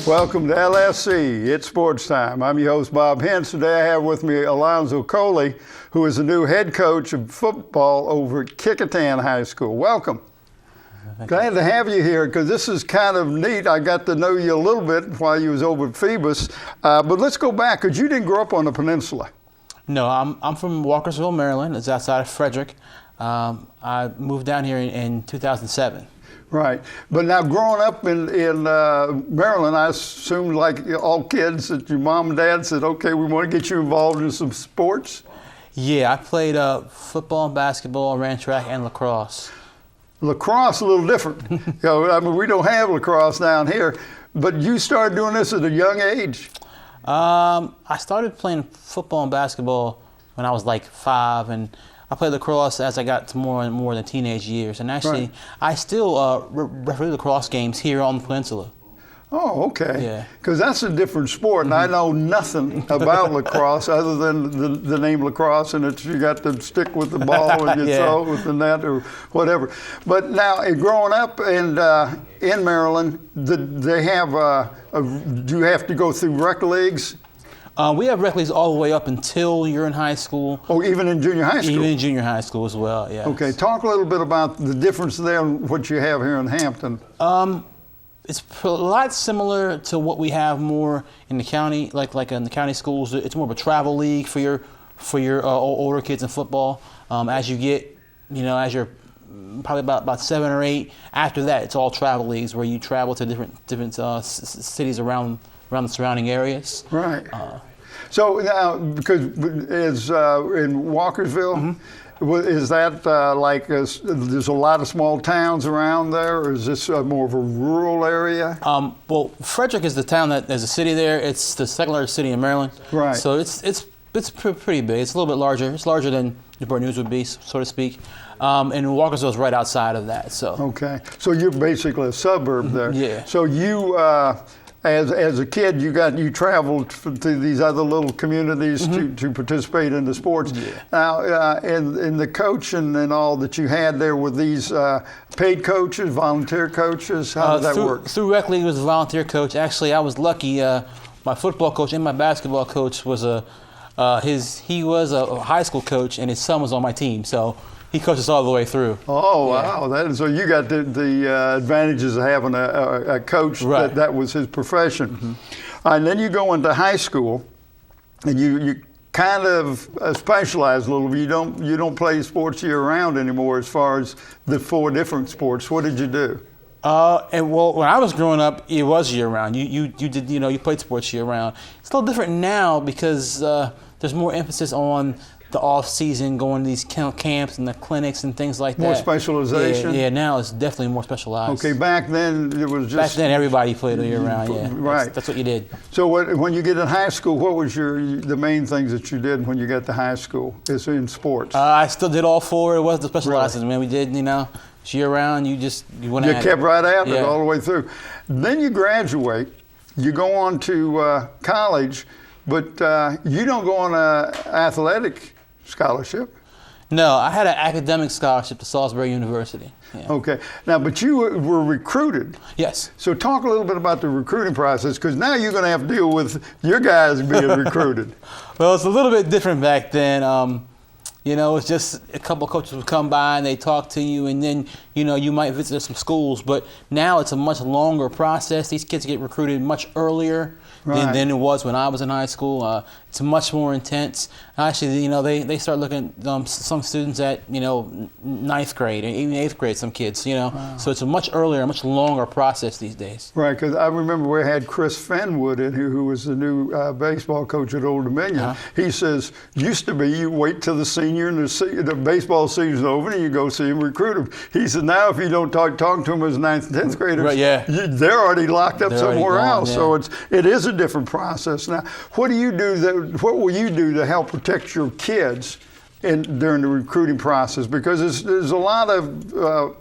Welcome to LSC. It's Sports Time. I'm your host, Bob Hintz. Today I have with me Alonzo Coley, who is the new head coach of football over at Kecoughtan High School. Welcome. Glad to have you here because this is kind of neat. I got to know you a little bit while you was over at Phoebus. But let's go back because you didn't grow up on the peninsula. No, I'm from Walkersville, Maryland. It's outside of Frederick. I moved down here in 2007. Right. But now growing up in Maryland, I assume like all kids that your mom and dad said, okay, we want to get you involved in some sports? Yeah, I played football and basketball, ran track, and lacrosse. Lacrosse a little different. I mean, we don't have lacrosse down here, but you started doing this at a young age. I started playing football and basketball when I was like 5, and I played lacrosse as I got to more and more the teenage years. And actually, right. I still referee lacrosse games here on the peninsula. Oh, okay. Yeah. Because that's a different sport, and I know nothing about lacrosse other than the name lacrosse, and it's you got to stick with the ball and you throw it with the net or whatever. But now, growing up in Maryland, they have do you have to go through rec leagues? We have rec leagues all the way up until you're in high school. Oh, even in junior high school? Even in junior high school as well, yes. Okay, talk a little bit about the difference there and what you have here in Hampton. It's a lot similar to what we have more in the county, like in the county schools. It's more of a travel league for your older kids in football. As you get, as you're probably about 7 or 8, after that it's all travel leagues where you travel to different cities around the surrounding areas. Right. So now, because as in Walkersville, is that there's a lot of small towns around there, or is this more of a rural area? Well, Frederick is the town there's a city there. It's the second largest city in Maryland. Right. So it's pretty big. It's a little bit larger. It's larger than Newport News would be, so to speak. And Walkersville is right outside of that. So. Okay. So you're basically a suburb there. Yeah. So you. As a kid, you traveled to these other little communities to participate in the sports. Yeah. Now, in the coaching and all that you had there, with these paid coaches, volunteer coaches, how did that work? Through rec league was a volunteer coach. Actually, I was lucky. My football coach and my basketball coach was he was a high school coach, and his son was on my team. So. He coached us all the way through. Oh, yeah. Wow. So you got the advantages of having a coach right. that was his profession. And then you go into high school, and you kind of specialize a little bit. You don't play sports year-round anymore as far as the 4 different sports. What did you do? And well, when I was growing up, it was year-round. You did, you played sports year-round. It's a little different now because there's more emphasis on the off-season, going to these camps and the clinics and things like that. More specialization? Yeah, now it's definitely more specialized. Okay, back then it was just... Back then everybody played all year round, yeah. Right. That's what you did. So when you get in high school, what was the main things that you did when you got to high school? It's in sports. I still did all 4. It wasn't the specialized, really? Man. We did, year round, you went at it. You kept right at it all the way through. Then you graduate, you go on to college, but you don't go on an athletic scholarship? No, I had an academic scholarship to Salisbury University. Yeah. Okay. Now, but you were recruited. Yes. So talk a little bit about the recruiting process, because now you're going to have to deal with your guys being recruited. Well, it's a little bit different back then. It's just a couple of coaches would come by and they talk to you, and then, you might visit some schools. But now it's a much longer process. These kids get recruited much earlier than it was when I was in high school. It's much more intense. Actually, they start looking at some students at, 9th grade, and even 8th grade, some kids, Wow. So it's a much earlier, much longer process these days. Right, because I remember we had Chris Fenwood in here, who was the new baseball coach at Old Dominion. He says, used to be you wait till the senior and the baseball season's over and you go see him, recruit him. He said, now if you don't talk to them as 9th and 10th graders, right, yeah. They're already locked up somewhere else. Yeah. So it is a different process. Now, what will you do to help protect your kids during the recruiting process? Because there's a lot of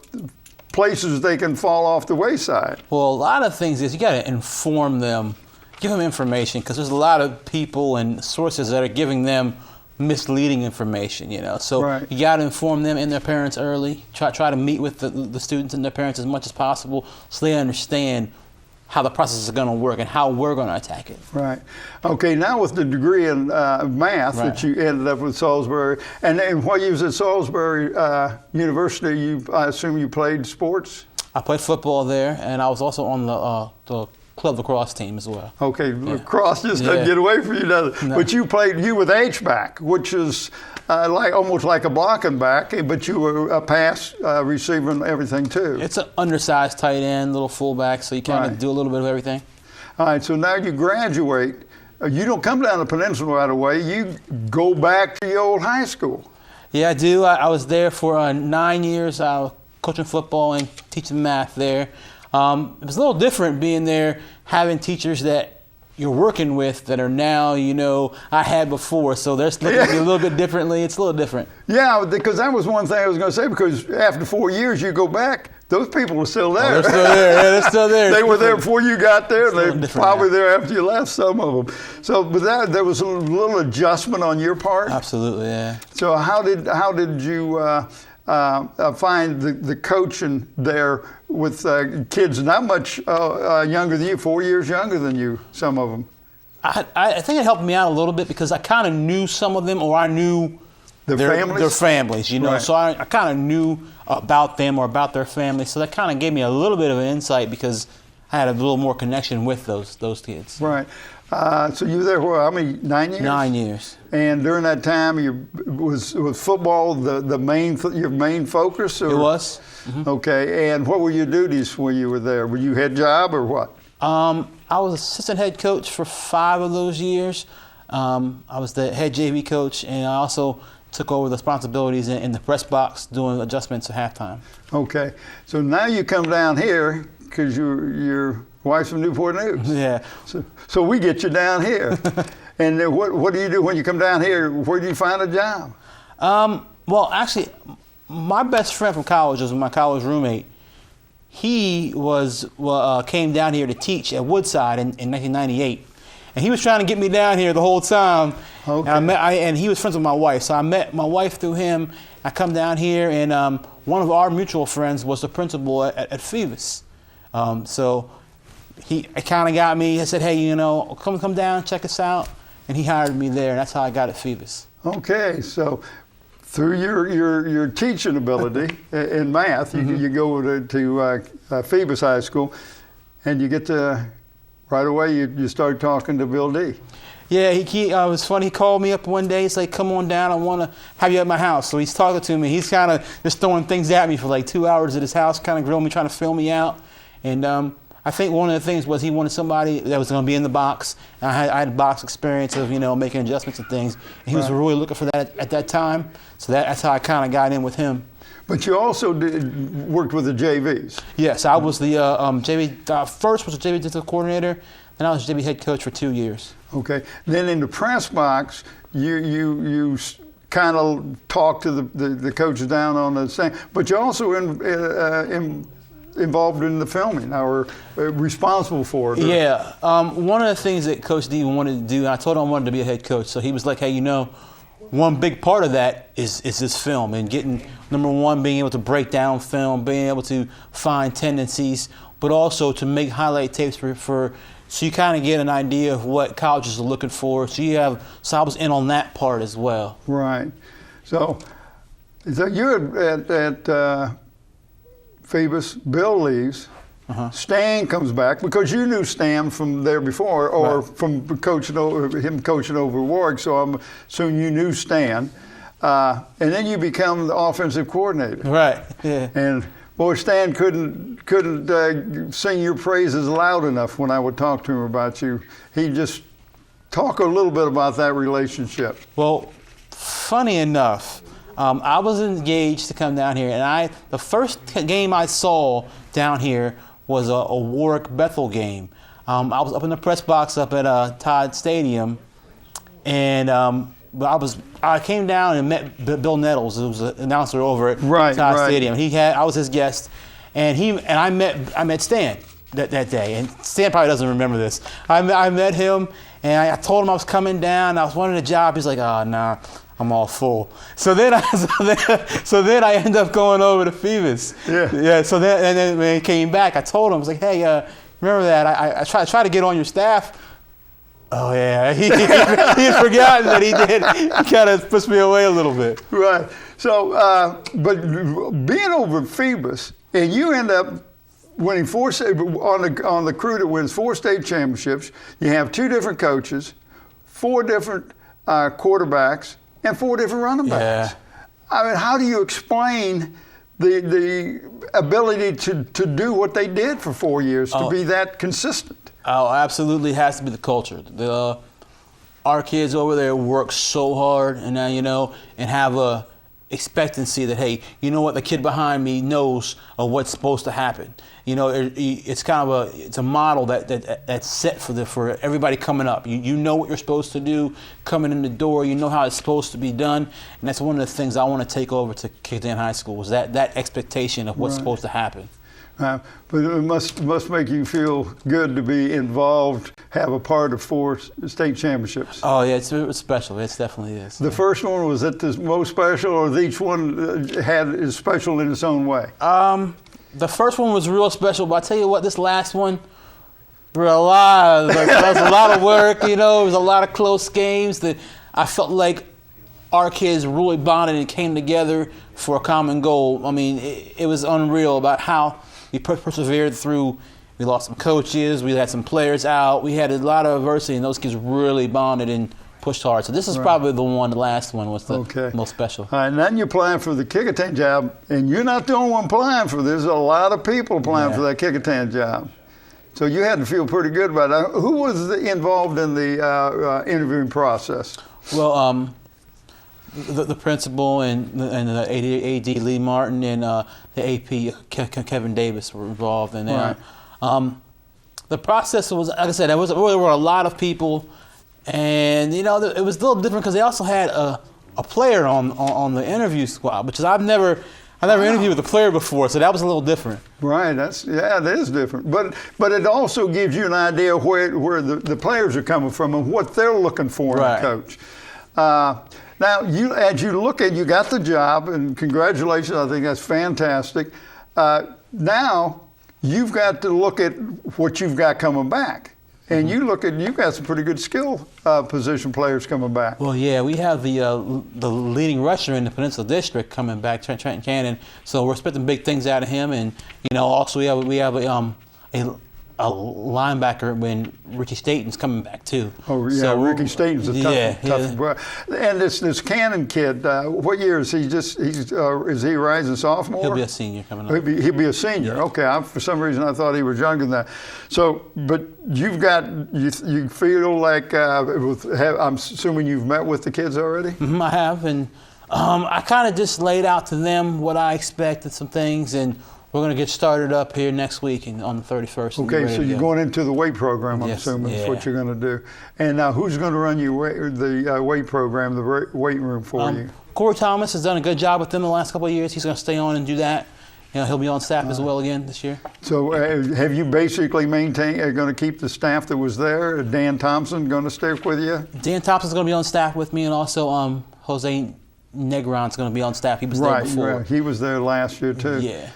places they can fall off the wayside. Well, a lot of things is you got to inform them, give them information, because there's a lot of people and sources that are giving them misleading information, So right. You got to inform them and their parents early. Try to meet with the students and their parents as much as possible so they understand how the process is going to work and how we're going to attack it. Right. Okay, now with the degree in math that you ended up with Salisbury, and while you was at Salisbury University, I assume you played sports? I played football there, and I was also on the club lacrosse team as well. Okay, lacrosse just doesn't get away from you, does it? No. But you with H-back, which is almost like a blocking back, but you were a pass receiver and everything too. It's an undersized tight end, little fullback, so you kind of do a little bit of everything. All right, so now you graduate. You don't come down the peninsula right away. You go back to your old high school. Yeah, I do. I was there for 9 years. I was coaching football and teaching math there. It was a little different being there, having teachers that you're working with that are now, I had before. So they're looking at you a little bit differently. It's a little different. Yeah, because that was one thing I was going to say, because after 4 years, you go back, those people are still there. Oh, they're still there. Yeah, they're still there. They were there before you got there. They're probably there after you left, some of them. So, but there was a little adjustment on your part? Absolutely, yeah. So how did you find the coaching there with kids not much younger than you, 4 years younger than you, some of them? I think it helped me out a little bit because I kind of knew some of them, or I knew their families, Right. So I kind of knew about them or about their families. So that kind of gave me a little bit of an insight because I had a little more connection with those kids. Right. So you were there for how many? 9 years? 9 years. And during that time, was football your main focus? Or? It was. Mm-hmm. Okay. And what were your duties when you were there? Were you head job or what? I was assistant head coach for 5 of those years. I was the head JV coach, and I also took over the responsibilities in the press box doing adjustments at halftime. Okay. So now you come down here because your wife's from Newport News. Yeah. So we get you down here. And then what do you do when you come down here? Where do you find a job? Well, actually, my best friend from college was my college roommate. He came down here to teach at Woodside in 1998. And he was trying to get me down here the whole time. Okay. And he was friends with my wife. So I met my wife through him. I come down here, and one of our mutual friends was the principal at Phoebus. So he kind of got me. He said, hey, come down, check us out. And he hired me there, and that's how I got at Phoebus. Okay, so through your teaching ability in math, you go to Phoebus High School, and you get to, right away, you start talking to Bill D. Yeah, it was funny. He called me up one day. He's like, come on down. I want to have you at my house. So he's talking to me. He's kind of just throwing things at me for like 2 hours at his house, kind of grilling me, trying to fill me out. And I think one of the things was he wanted somebody that was going to be in the box. And I had box experience of, making adjustments and things. And he was really looking for that at that time. So that's how I kind of got in with him. But you also worked with the JVs. Yes, I was the JV. First was the JV district coordinator. Then I was JV head coach for 2 years. Okay. Then in the press box, you kind of talk to the coaches down on the stand, but you're also involved in the filming, or responsible for it. Yeah. One of the things that Coach D wanted to do, I told him I wanted to be a head coach, so he was like, hey, one big part of that is this film, and getting, number one, being able to break down film, being able to find tendencies, but also to make highlight tapes for so you kind of get an idea of what colleges are looking for. So I was in on that part as well. Right. So you're at Phoebus. Bill leaves. Stan comes back because you knew Stan from there before, or from him coaching over Warwick. So I'm assuming you knew Stan, and then you become the offensive coordinator. Right. Yeah. And boy, Stan couldn't sing your praises loud enough when I would talk to him about you. He'd just talk a little bit about that relationship. Well, funny enough, I was engaged to come down here, and the first game I saw down here was a Warwick Bethel game. I was up in the press box up at Todd Stadium, and I came down and met Bill Nettles, who was an announcer over at Todd Stadium. I was his guest, and I met Stan that day. And Stan probably doesn't remember this. I met him, and I told him I was coming down. I was wanting a job. He's like, oh, nah, I'm all full. So then I ended up going over to Phoebus. Yeah. So then when he came back, I told him, I was like, hey, remember that. I tried to get on your staff. Oh, yeah. He had forgotten that he did. He kind of pushed me away a little bit. Right. So, but being over at Phoebus, and you end up winning on the crew that wins 4 state championships, you have 2 different coaches, 4 different quarterbacks, and 4 different running backs. Yeah. I mean, how do you explain the ability to do what they did for 4 years, to be that consistent? Oh, absolutely has to be the culture. Our kids over there work so hard, and and have a expectancy that, hey, you know what, the kid behind me knows of what's supposed to happen. It's kind of it's a model that's set for everybody coming up. You know what you're supposed to do coming in the door. You know how it's supposed to be done, and that's one of the things I want to take over to Kickerton High School, was that expectation of what's supposed to happen. But it must make you feel good to be involved, have a part of 4 state championships. Oh yeah, it's special. It definitely is. The first one, was it the most special, or each one is special in its own way? The first one was real special, but I tell you what, this last one, that was a lot of work. It was a lot of close games that I felt like our kids really bonded and came together for a common goal. I mean, it was unreal about how we persevered through. We lost some coaches. We had some players out. We had a lot of adversity, and those kids really bonded and pushed hard. So this is probably the last one was the most special. All right, and then you're applying for the Kickerton job, and you're not the only one applying for this. There's a lot of people applying for that Kickerton job. So you had to feel pretty good about it. Who was involved in the interviewing process? Well, the principal and the AD Lee Martin and the AP Kevin Davis were involved in there. Right. The process was, like I said, there were a lot of people, and it was a little different because they also had a player on the interview squad, which is I've never interviewed with a player before, so that was a little different. Right. That is different. But it also gives you an idea where the players are coming from and what they're looking for in a coach. Now, as you look at, you got the job, and congratulations, I think that's fantastic. Now, you've got to look at what you've got coming back. And you've got some pretty good skill position players coming back. Well, yeah, we have the leading rusher in the Peninsula District coming back, Trenton Cannon. So we're expecting big things out of him. And, also we have a linebacker when Ricky Staten's coming back too. Oh yeah, so Ricky Staten's a tough. And this Cannon kid, what year is he? Is he a rising sophomore? He'll be a senior coming up. He'll be a senior. Yeah. Okay, for some reason I thought he was younger than that. So, but you feel like I'm assuming you've met with the kids already? Mm-hmm, I have, and I kind of just laid out to them what I expected, some things, and we're going to get started up here next week on the 31st. Okay, so you're going into the weight program, I'm assuming, is what you're going to do. And now who's going to run the weight program, the weight room for you? Corey Thomas has done a good job with them the last couple of years. He's going to stay on and do that. He'll be on staff as well again this year. So have you basically going to keep the staff that was there? Dan Thompson going to stay with you? Dan Thompson's going to be on staff with me, and also Jose Negron's going to be on staff. He was there before. Right, he was there last year too. Yeah.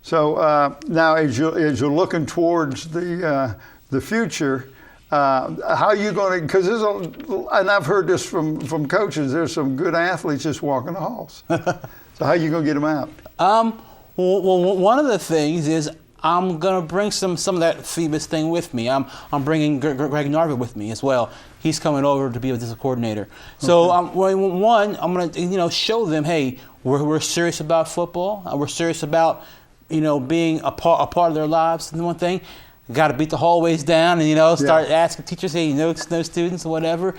So now, as you're looking towards the future, how are you going to? Because and I've heard this from coaches. There's some good athletes just walking the halls. So how are you going to get them out? Well, one of the things is I'm going to bring some of that Phoebus thing with me. I'm bringing Greg Narva with me as well. He's coming over to be with this coordinator. So I'm going to show them, hey, we're serious about football. We're serious about being a part of their lives. And one thing, got to beat the hallways down and start asking teachers, hey, no students or whatever.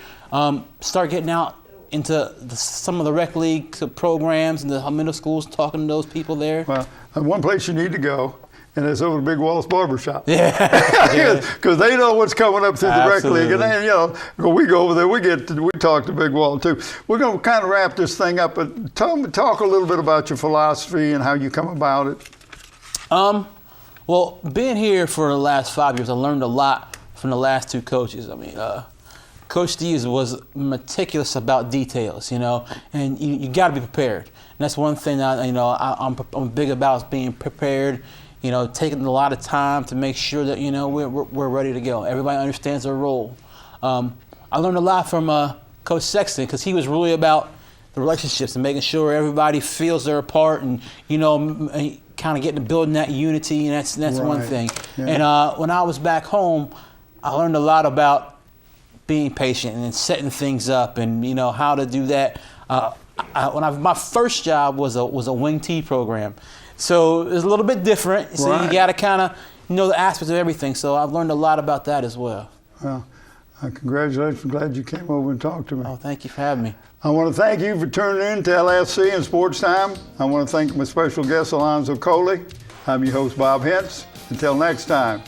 Start getting out into some of the rec league programs and the middle schools, talking to those people there. Well, one place you need to go. And it's over the Big Wallace Barbershop. Yeah. Because they know what's coming up through the rec league. And then, when we go over there, we talk to Big Wallace too. We're going to kind of wrap this thing up, but talk a little bit about your philosophy and how you come about it. Well, being here for the last 5 years, I learned a lot from the last 2 coaches. I mean, Coach Steves was meticulous about details, and you got to be prepared. And that's one thing I'm big about, is being prepared. taking a lot of time to make sure that, we're ready to go. Everybody understands their role. I learned a lot from Coach Sexton, because he was really about the relationships and making sure everybody feels their part, and, kind of getting to building that unity, and that's Right. one thing. Yeah. And when I was back home, I learned a lot about being patient and setting things up, and how to do that. My first job was a wing T program, so it's a little bit different. So Right. you got to kind of know the aspects of everything. So I've learned a lot about that as well. Well, congratulations. Glad you came over and talked to me. Oh, thank you for having me. I want to thank you for tuning in to LSC and Sports Time. I want to thank my special guest, Alonzo Coley. I'm your host, Bob Hintz. Until next time.